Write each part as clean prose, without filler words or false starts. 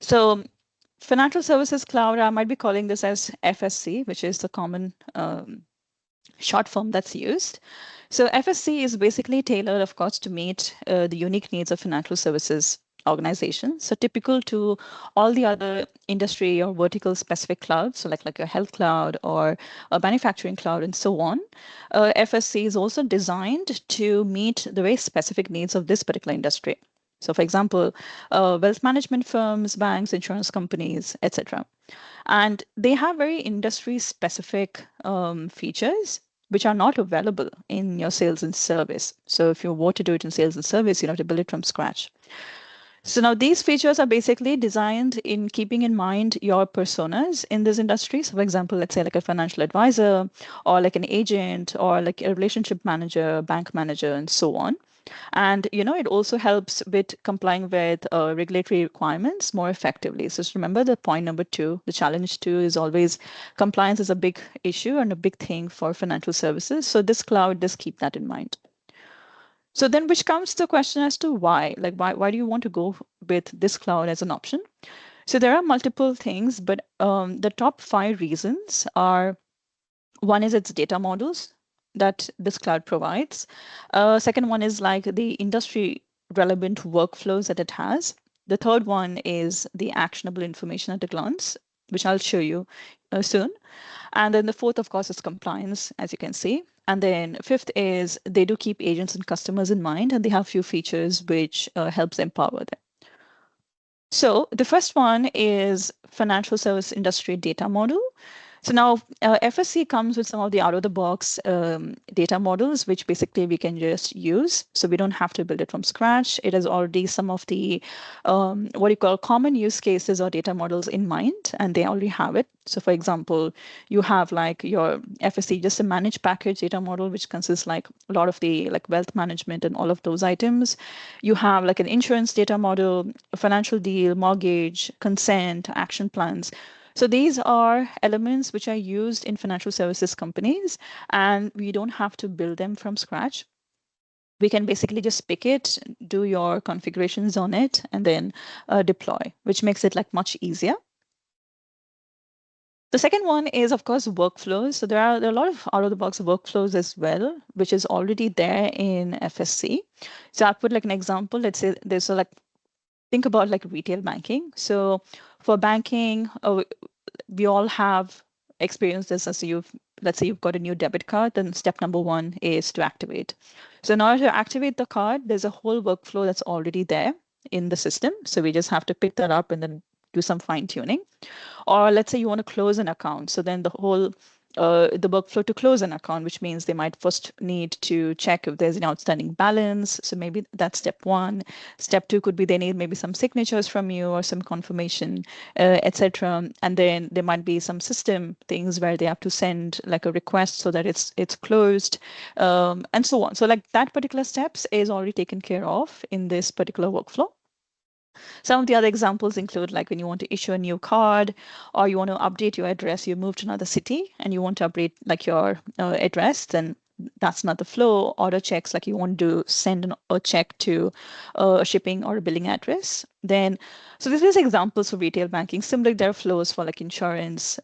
So Financial Services Cloud, I might be calling this as FSC, which is the common short form that's used. So FSC is basically tailored, of course, to meet the unique needs of financial services organizations. So typical to all the other industry or vertical specific clouds, so like a health cloud or a manufacturing cloud and so on. FSC is also designed to meet the very specific needs of this particular industry. So for example, wealth management firms, banks, insurance companies, etc. And they have very industry specific features which are not available in your sales and service. So if you were to do it in sales and service, you have to build it from scratch. So now these features are basically designed in keeping in mind your personas in this industry. So for example, let's say like a financial advisor or like an agent or like a relationship manager, bank manager, and so on. And it also helps with complying with regulatory requirements more effectively. So just remember the point number two, the challenge two is always compliance is a big issue and a big thing for financial services. So this cloud does keep that in mind. So then which comes to the question as to why, like why do you want to go with this cloud as an option? So there are multiple things, but the top 5 reasons are: one is its data models that this cloud provides. Second one is like the industry relevant workflows that it has. The third one is the actionable information at a glance, which I'll show you soon. And then the fourth, of course, is compliance, as you can see. And then fifth is they do keep agents and customers in mind, and they have few features which helps empower them. So the first one is financial service industry data model. So now FSC comes with some of the out-of-the-box data models, which basically we can just use. So we don't have to build it from scratch. It has already some of the what you call common use cases or data models in mind, and they already have it. So for example, you have like your FSC, just a managed package data model, which consists like a lot of the like wealth management and all of those items. You have like an insurance data model, a financial deal, mortgage, consent, action plans. So these are elements which are used in financial services companies, and we don't have to build them from scratch. We can basically just pick it, do your configurations on it, and then deploy, which makes it like much easier. The second one is, of course, workflows. So there are a lot of out-of-the-box workflows as well, which is already there in FSC. So I put like an example. Let's say there's like, think about like retail banking. So for banking, we all have experienced this. As let's say you've got a new debit card, then step number one is to activate. So in order to activate the card, there's a whole workflow that's already there in the system. So we just have to pick that up and then do some fine tuning. Or let's say you want to close an account. So then the whole the workflow to close an account, which means they might first need to check if there's an outstanding balance. So maybe that's step one. Step two could be they need maybe some signatures from you or some confirmation, etc. And then there might be some system things where they have to send like a request so that it's closed, and so on. So like that particular steps is already taken care of in this particular workflow. Some of the other examples include like when you want to issue a new card or you want to update your address, you move to another city and you want to update like your address, then that's not the flow. Order checks, like you want to send a check to a shipping or a billing address. Then, so this is examples for retail banking. Similarly, there are flows for like insurance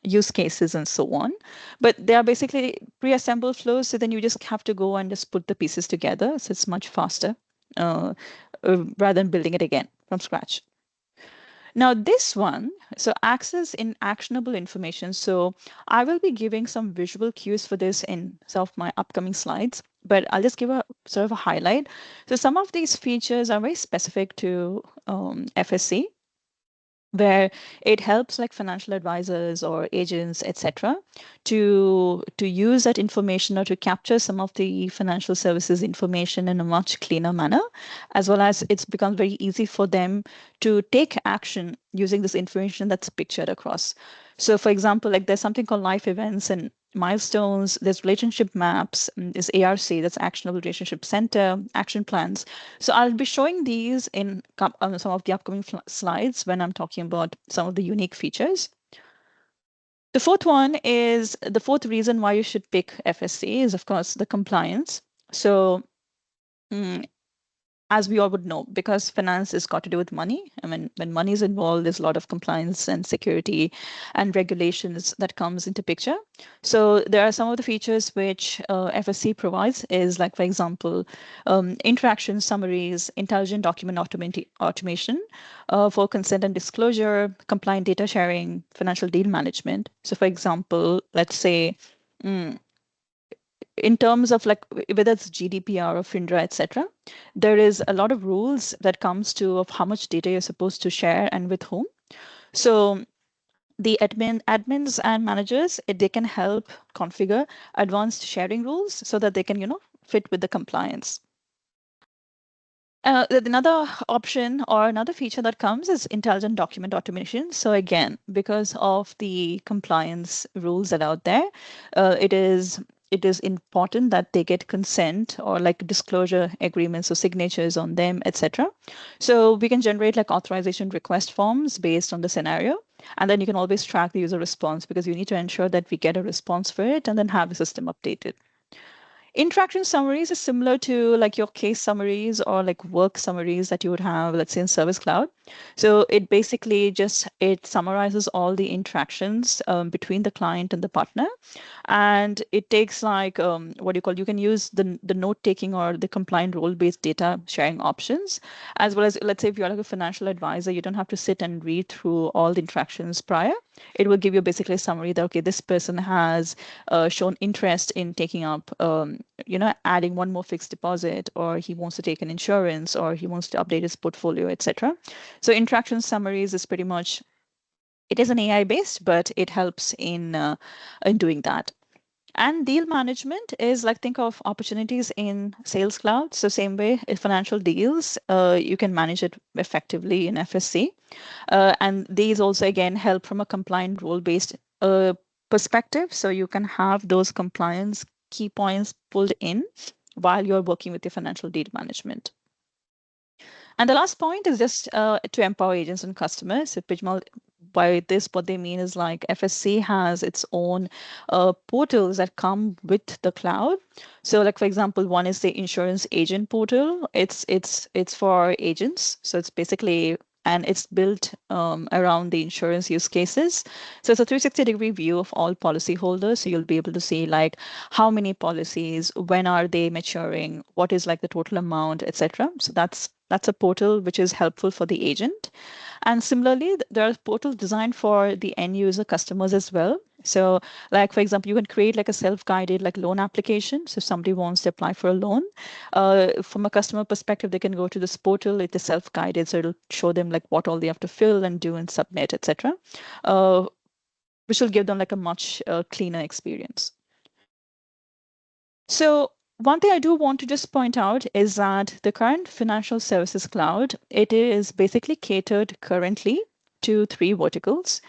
use cases and so on. But they are basically pre-assembled flows. So then you just have to go and just put the pieces together. So it's much faster. Rather than building it again from scratch. Now this one, so access in actionable information. So I will be giving some visual cues for this in some of my upcoming slides, but I'll just give a sort of a highlight. So some of these features are very specific to FSC, where it helps like financial advisors or agents, etc., to use that information or to capture some of the financial services information in a much cleaner manner, as well as it's become very easy for them to take action using this information that's pictured across. So for example, like there's something called life events and milestones, there's relationship maps, there's ARC, that's Actionable Relationship Center, action plans. So I'll be showing these in some of the upcoming slides when I'm talking about some of the unique features. The fourth one is the fourth reason why you should pick FSC is, of course, the compliance. So as we all would know, because finance is got to do with money. I mean, when money is involved, there's a lot of compliance and security and regulations that comes into picture. So there are some of the features which FSC provides is like, for example, interaction summaries, intelligent document automation for consent and disclosure, compliant data sharing, financial deal management. So for example, let's say, in terms of like whether it's GDPR or FINRA, etc., there is a lot of rules that comes to of how much data you're supposed to share and with whom. So the admins and managers, they can help configure advanced sharing rules so that they can, fit with the compliance. Another option or another feature that comes is intelligent document automation. So again, because of the compliance rules that are out there, it is important that they get consent or like disclosure agreements or signatures on them, etc. So we can generate like authorization request forms based on the scenario. And then you can always track the user response because you need to ensure that we get a response for it and then have the system updated. Interaction summaries is similar to like your case summaries or like work summaries that you would have, let's say in Service Cloud. So it basically just it summarizes all the interactions between the client and the partner, and it takes like what do you call? You can use the note taking or the compliant role based data sharing options, as well as let's say if you're like a financial advisor, you don't have to sit and read through all the interactions prior. It will give you basically a summary that okay, this person has shown interest in taking up adding one more fixed deposit, or he wants to take an insurance, or he wants to update his portfolio, etc. So interaction summaries is pretty much, it is an AI based, but it helps in doing that. And deal management is like think of opportunities in Sales Cloud. So same way, if financial deals, you can manage it effectively in FSC. And these also again help from a compliant role-based perspective. So you can have those compliance key points pulled in while you're working with your financial deal management. And the last point is just to empower agents and customers. So Pijmal, by this, what they mean is like FSC has its own portals that come with the cloud. So, like for example, one is the insurance agent portal. It's for agents. So it's basically and it's built around the insurance use cases. So it's a 360-degree view of all policyholders. So you'll be able to see like how many policies, when are they maturing, what is like the total amount, etc. So that's a portal which is helpful for the agent. And similarly, there are portals designed for the end user customers as well. So like, for example, you can create like a self-guided like loan application. So if somebody wants to apply for a loan, from a customer perspective, they can go to this portal. It is self-guided. So it'll show them like what all they have to fill and do and submit, etc., which will give them like a much cleaner experience. So one thing I do want to just point out is that the current financial services cloud, it is basically catered currently to three verticals.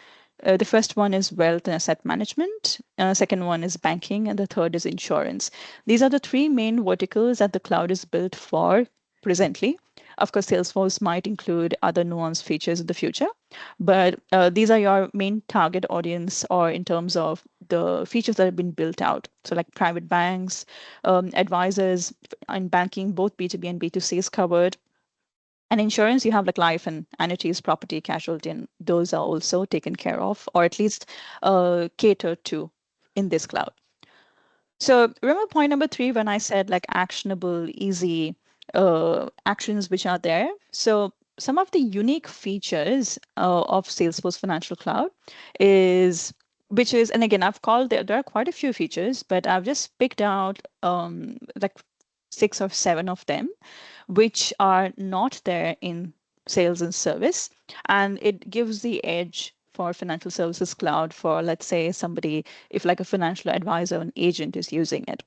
The first one is wealth and asset management. Second one is banking, and the third is insurance. These are the three main verticals that the cloud is built for presently. Of course, Salesforce might include other nuanced features in the future, but these are your main target audience, or in terms of the features that have been built out. So, like private banks, advisors in banking, both B2B and B2C is covered. And insurance, you have like life and annuities, property, casualty, and those are also taken care of, or at least catered to in this cloud. So remember point number 3 when I said like actionable, easy actions which are there. So some of the unique features of Salesforce Financial Cloud is, which is, and again, I've called there are quite a few features, but I've just picked out like 6 or 7 of them, which are not there in sales and service. And it gives the edge for financial services cloud for, let's say, somebody, if like a financial advisor, an agent is using it.